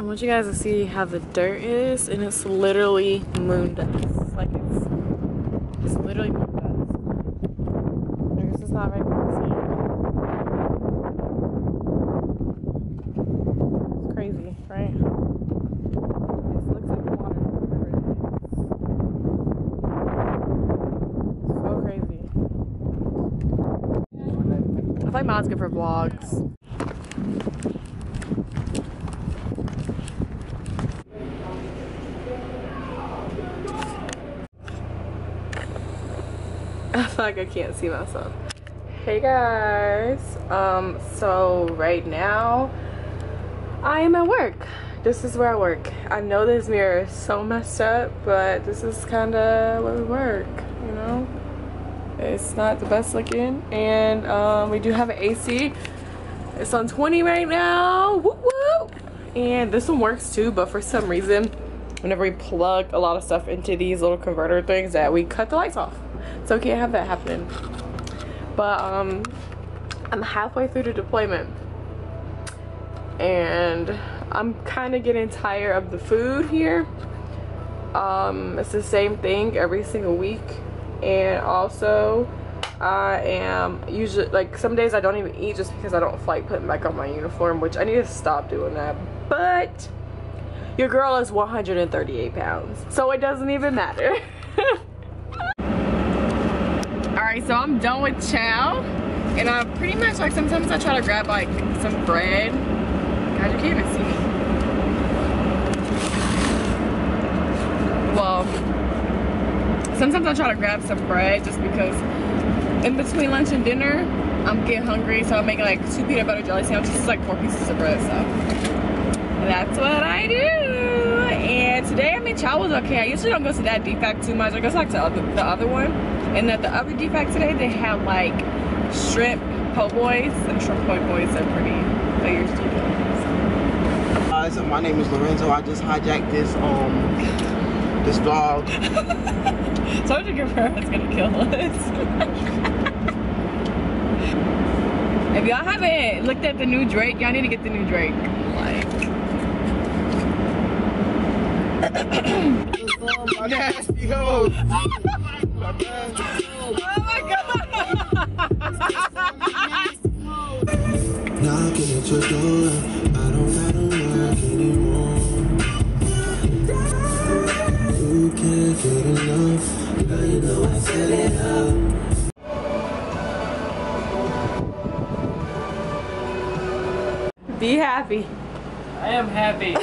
I want you guys to see how the dirt is, and it's literally moon dust. Like it's literally moon dust. I guess it's not right for the sea. It's crazy, right? It looks like water. So crazy. I feel like mine's good for vlogs. I feel like I can't see myself. Hey guys, so right now I am at work. This is where I work. I know this mirror is so messed up, but this is kind of where we work, you know? It's not the best looking, and we do have an AC. It's on 20 right now, whoop whoop. And this one works too, but for some reason, whenever we plug a lot of stuff into these little converter things, that we cut the lights off. So we can't have that happening. But I'm halfway through the deployment, and I'm kind of getting tired of the food here. It's the same thing every single week, and also I am usually, like, some days I don't even eat just because I don't feel like putting back on my uniform, which I need to stop doing that. But your girl is 138 pounds, so it doesn't even matter. Alright, so I'm done with chow, and I pretty much, like, sometimes I try to grab like some bread. God, you can't even see me. Well, sometimes I try to grab some bread just because in between lunch and dinner I'm getting hungry, so I'm making like 2 peanut butter jelly sandwiches. It's like 4 pieces of bread, so that's what I do. And today, I mean, chow was okay. I usually don't go to that DFAC too much. I go to like the other one. And at the other DFAC today, they had like shrimp po' boys, and shrimp po' boys are pretty players to do. So my name is Lorenzo. I just hijacked this vlog. Told you it's gonna kill us. If y'all haven't looked at the new Drake, y'all need to get the new Drake. Like. Nasty hoe. Oh my god! Knocking at your door, I don't gotta work anymore. You can't get enough, now you know I set it up. Be happy. I am happy.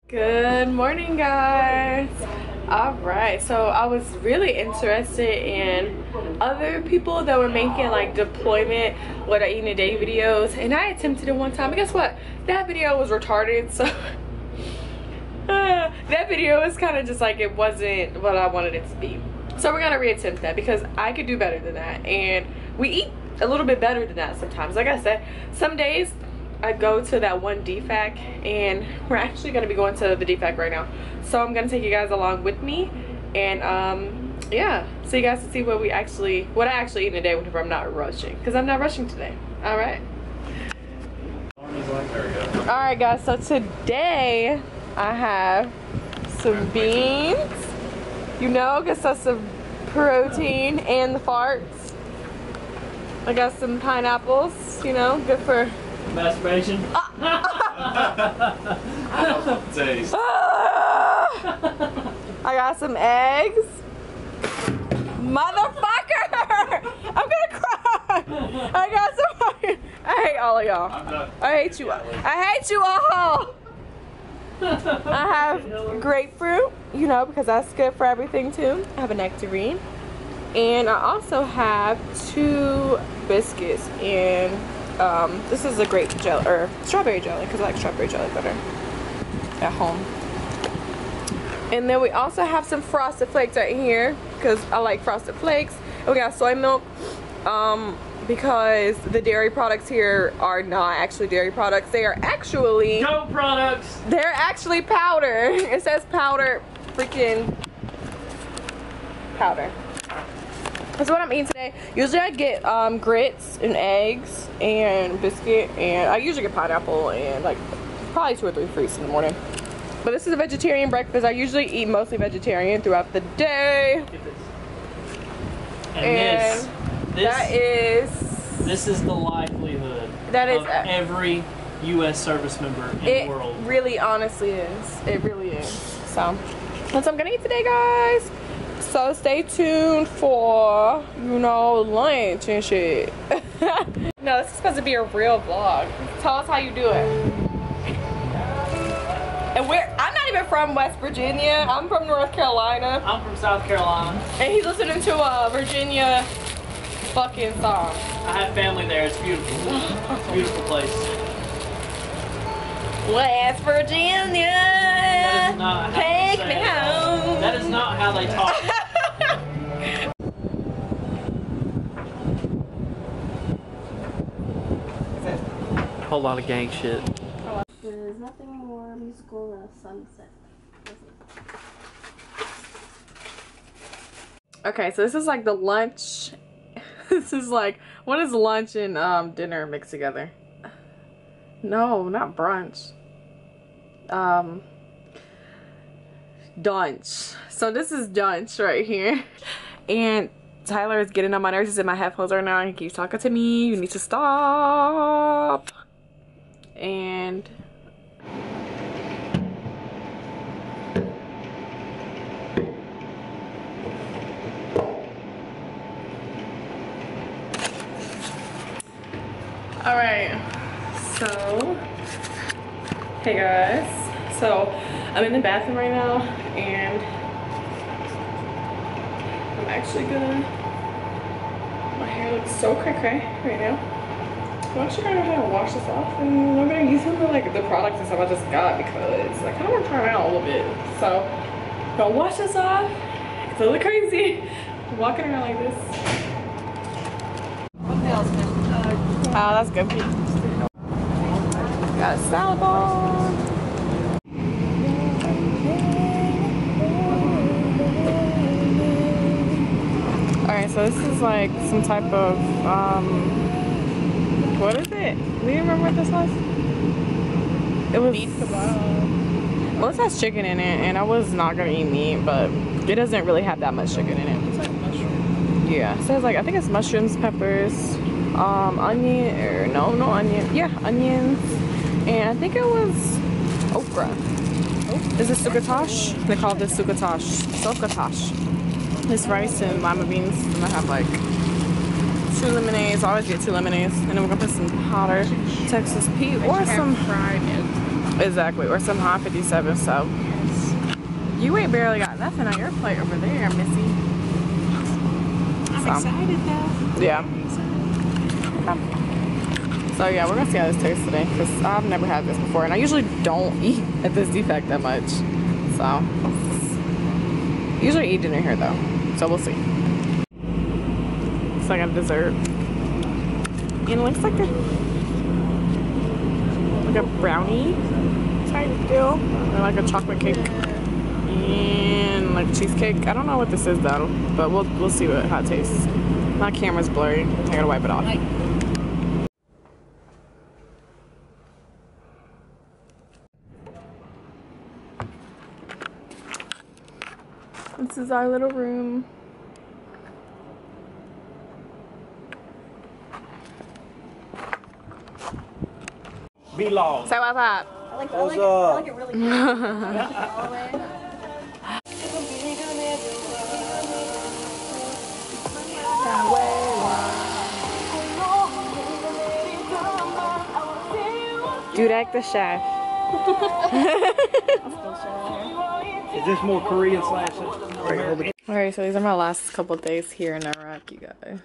Good morning, guys. All right, so I was really interested in other people that were making like deployment what I eat in a day videos, and I attempted it one time, but guess what, that video was retarded. So that video was kind of just like, it wasn't what I wanted it to be. So we're gonna reattempt that because I could do better than that, and we eat a little bit better than that sometimes. Like I said, some days I go to that one DFAC, and we're actually going to be going to the DFAC right now, so I'm going to take you guys along with me, and yeah, so you guys can see what I actually eat in a day whenever I'm not rushing, because I'm not rushing today. All right, guys, so today I have some beans, you know, gets us some protein and the farts. I got some pineapples, you know, good for masturbation. Taste. I got some eggs. Motherfucker! I'm gonna cry. I got some. I hate all of y'all. I hate you. I hate you all. I have grapefruit, you know, because that's good for everything too. I have a nectarine, and I also have 2 biscuits, and this is a grape jelly, or strawberry jelly, because I like strawberry jelly better at home. And then we also have some Frosted Flakes right here, because I like Frosted Flakes. And we got soy milk, because the dairy products here are not actually dairy products. They are actually goat products. They're actually powder. It says powder, freaking powder. That's what I'm eating today. Usually I get grits and eggs and biscuit, and I usually get pineapple and like probably 2 or 3 fruits in the morning. But this is a vegetarian breakfast. I usually eat mostly vegetarian throughout the day. And this is the livelihood of every U.S. service member in the world. It really honestly is. It really is. So that's what I'm gonna eat today, guys. So stay tuned for, you know, lunch and shit. No, this is supposed to be a real vlog. Tell us how you do it. And I'm not even from West Virginia. I'm from North Carolina. I'm from South Carolina. And he's listening to a Virginia fucking song. I have family there. It's beautiful. It's a beautiful place. West Virginia. That is not how Take me home. That is not how they talk. Whole lot of gang shit. There's nothing more musical than a sunset. Okay, so this is like the lunch. This is like, what is lunch and dinner mixed together? No, not brunch. Dunch. So this is dunch right here. And Tyler is getting on my nerves. He's in my headphones right now and he keeps talking to me. You need to stop. And alright, so hey guys, so I'm in the bathroom right now and I'm actually gonna, my hair looks so cray-cray right now. I'm actually gonna go ahead and wash this off and I'm gonna use some of like the products and stuff I just got because I kind of want to try them out a little bit. So I'm gonna wash this off. It's a little crazy walking around like this. Oh, that's good. Got a salad bar. Alright, so this is like some type of what is it? Do you remember what this was? It was beef kebab. Well, it has chicken in it, and I was not gonna eat meat, but it doesn't really have that much chicken in it. It's like mushroom. Yeah, it says like, I think it's mushrooms, peppers, onion, or no onion. Yeah, onions, and I think it was okra. Is this succotash? They call this succotash. Succotash. This rice and lima beans, and I have like 2 lemonades. I always get 2 lemonades, and then we're gonna put some powder Texas Pete or some fried. Exactly, or some hot 57. So you ain't barely got nothing on your plate over there, Missy. I'm excited though. Yeah. Okay. So yeah, we're gonna see how this tastes today because I've never had this before, and I usually don't eat at this defect that much. So usually eat dinner here though, so we'll see. It's like a dessert, and it looks like a brownie type deal, or like a chocolate cake and like cheesecake. I don't know what this is though, but we'll see how it tastes. My camera's blurry. I gotta wipe it off. This is our little room. Be long. Say what's up. I like it really good. Dudek the chef. Is this more Korean slash? Alright, so these are my last couple of days here in Iraq, you guys.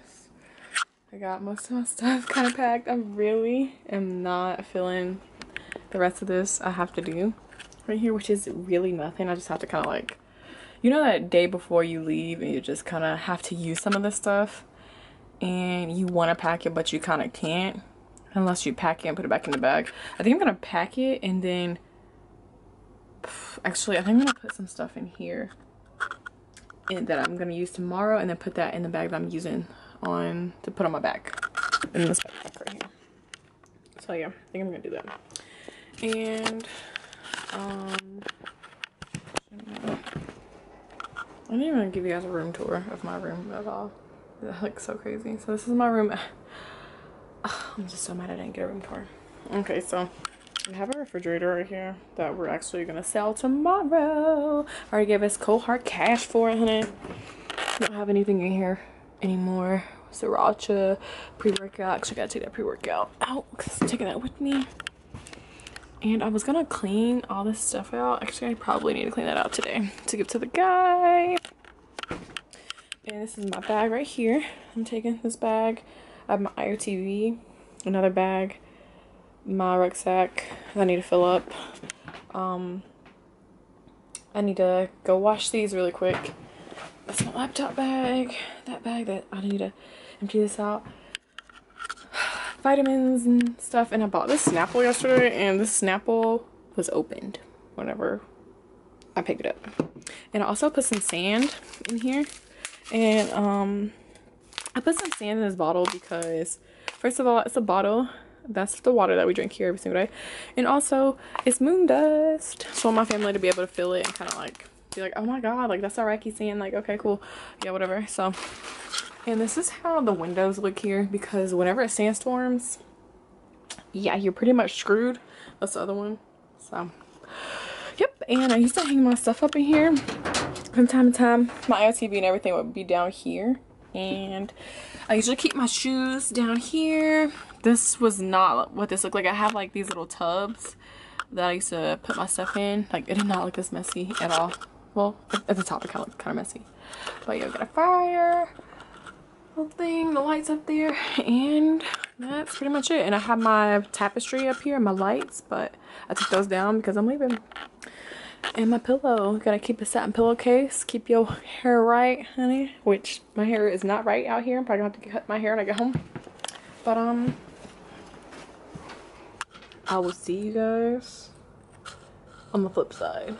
I got most of my stuff kind of packed. I really am not feeling the rest of this I have to do right here, which is really nothing. I just have to kind of like, you know that day before you leave and you just kind of have to use some of this stuff and you want to pack it but you kind of can't unless you pack it and put it back in the bag. I think I'm gonna pack it and then actually I think I'm gonna put some stuff in here and that I'm gonna use tomorrow, and then put that in the bag that I'm using on to put on my back in this backpack right here. So yeah, I think I'm gonna do that. And I didn't even give you guys a room tour of my room at all. That looks so crazy. So this is my room. I'm just so mad I didn't get a room tour. Okay, so we have a refrigerator right here that we're actually gonna sell tomorrow. I already gave us cold hard cash for it, honey. Don't have anything in here anymore. Sriracha, pre-workout. Actually gotta take that pre-workout out because I'm taking that with me. And I was gonna clean all this stuff out. Actually, I probably need to clean that out today to give to the guy. And this is my bag right here. I'm taking this bag. I have my IOTV, another bag, my rucksack that I need to fill up. I need to go wash these really quick. That's my laptop bag. That bag that I need to empty this out. Vitamins and stuff. And I bought this Snapple yesterday, and this Snapple was opened whenever I picked it up. And I also put some sand in here. And I put some sand in this bottle because, first of all, it's a bottle. That's the water that we drink here every single day. And also, it's moon dust. So I want my family to be able to feel it and kind of like be like, oh my god, like that's Iraqi sand. Like, okay, cool. Yeah, whatever. So, and this is how the windows look here, because whenever it sandstorms, yeah, you're pretty much screwed. That's the other one. So, yep. And I used to hang my stuff up in here from time to time. My IOTV and everything would be down here. And I usually keep my shoes down here. This was not what this looked like. I have like these little tubs that I used to put my stuff in. Like, it did not look this messy at all. Well, at the top it kind of messy. But yeah, got a fire, little thing, the lights up there, and that's pretty much it. And I have my tapestry up here and my lights, but I took those down because I'm leaving. And my pillow, gotta keep a satin pillowcase. Keep your hair right, honey. Which my hair is not right out here. I'm probably gonna have to cut my hair when I get home. But I will see you guys on the flip side.